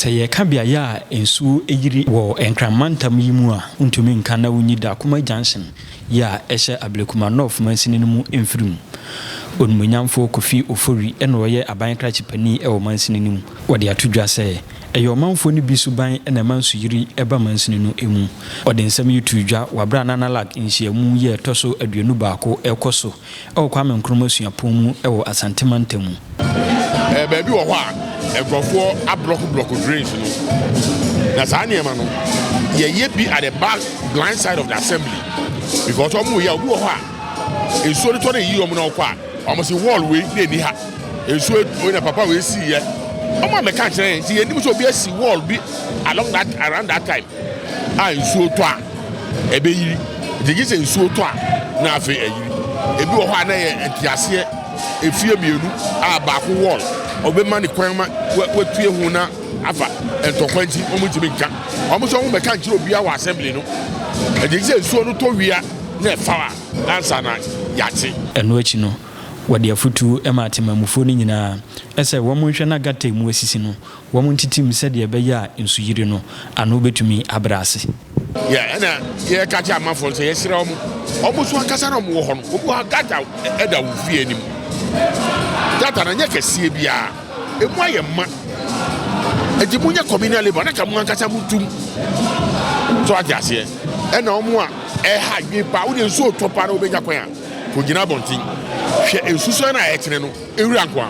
Say Kabia ya ensu ejiri wo enkramantam yimu a untumi nka na wunyi da kuma Johnson ya ehye ablekuma north mansini no mu emfirim onmunyamfo Kofi Ofori eno ye abankra chipani e wo mansini no mu wode atodwa say eyo manfo ni bisuban ena mansu yiri eba mansini no emu ode nsam yitudwa wabra nanalak nhyiamu ye toso aduanu baako ekoso e kwa menkromasua mu e wo asantemantamu baby wo ho a egrofo block drains no na sa niema no ye bi at the back blind side of the assembly because omo ye obi wo ho a ensuo to na yi omo na okwa omo se wall we na ni ha ensuo o na papa we si ye omo me ka kire ti ye nim so obi asi wall bi along that around that time a ensuo to a ebe yiri digi se ensuo to a na afi ayiri ebi wo ho a na ye entiase efie mienu a baako wall obema ni kwan ma wetue hu na afa entokwanti omutimi nka omuso hu beka nkire obi a wa assembly no edise nsuo no to wia na efawa ansa na yate eno achi no wade afutu ematemamufo ni nyina ese wo monhwe na gata mu asisi no wo montitim se de be ya nsu yiri no ano betumi abrase na ye ka cha amafo se ye sire omuso ankasa na omo ho no obu gata eda wo fie nim data na nyeke sie bia emu aye ma ejimunya communal labor na kamu ankasa mutum so atiase e na omo a e ha gbepa wo de nso topa na obenya kwan a ko gina bontin hwe ensuso na etene no ewura nko a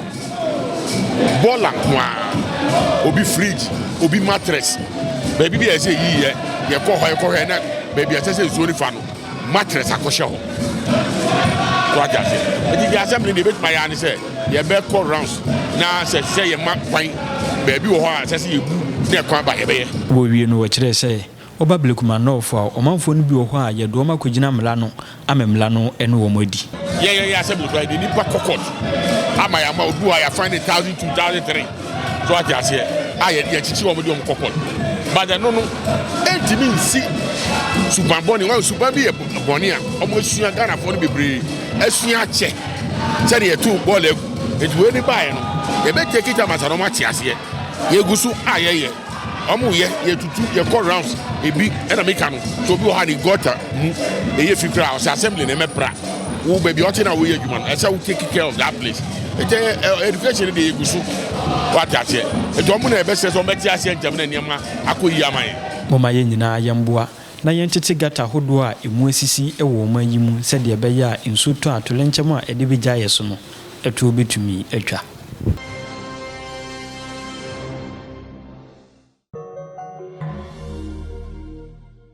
bola nko a obi fridge obi mattress baby bi ese yi ye ko ho na baby ese nsuo ni fa no mattress akɔhye ho what I say? The assembly debate my answer say, you better call rounds. Now say you mark point, baby, or I say you near quite by a bay. We know what they say. Oba Blekuma North for Omanfo ni bi wo ho a ye do ma kogina mlano amemlano eno wo modi. Yeah, assembly by the nipa kokot. Ama ya ma odu a ya find 1000 2003. So what I say? Aye ye chichi wo modi wo kokot. But no entimi nsi Super Bonnie, one super be a Bonnie, almost seen Ghana for the bebre. As you are check, said you 2 ball, it's really buying. You better take it a matter of much as yet. You go so aye, Omu ye to 2 your call rounds, a big enemy can. So you had got a year 50 hours assembly in a pra. Who baby ought to way human, as I will take care of that place. Education the Gusu. What I say? A dominant best on Betias and Jamaica, Akuyama. Moma nyina yambua na yentete gata hodo a emu asisi e wo man yimu se de be ya nsuto atolenchema e de be gyaye so no eto obetumi atwa